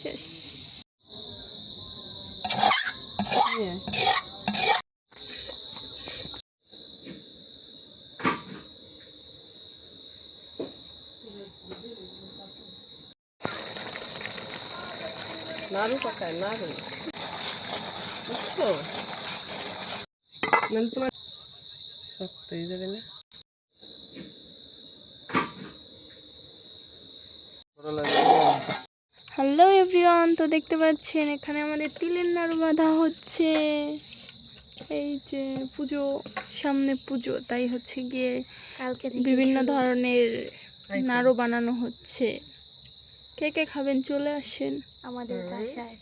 শেষ। নাড়ু পাকায় নাড়ু, বুঝছো? মানে তোমার শক্ত হয়ে যাবে না। হ্যালো এভরিওয়ান, তো দেখতে পাচ্ছেন এখানে আমাদের তিলের নাড়ু বাঁধা হচ্ছে। এই যে পুজো, সামনে পুজো, তাই হচ্ছে গিয়ে বিভিন্ন ধরনের নাড়ু বানানো হচ্ছে। কে কে খাবেন চলে আসেন আমাদের বাসায়।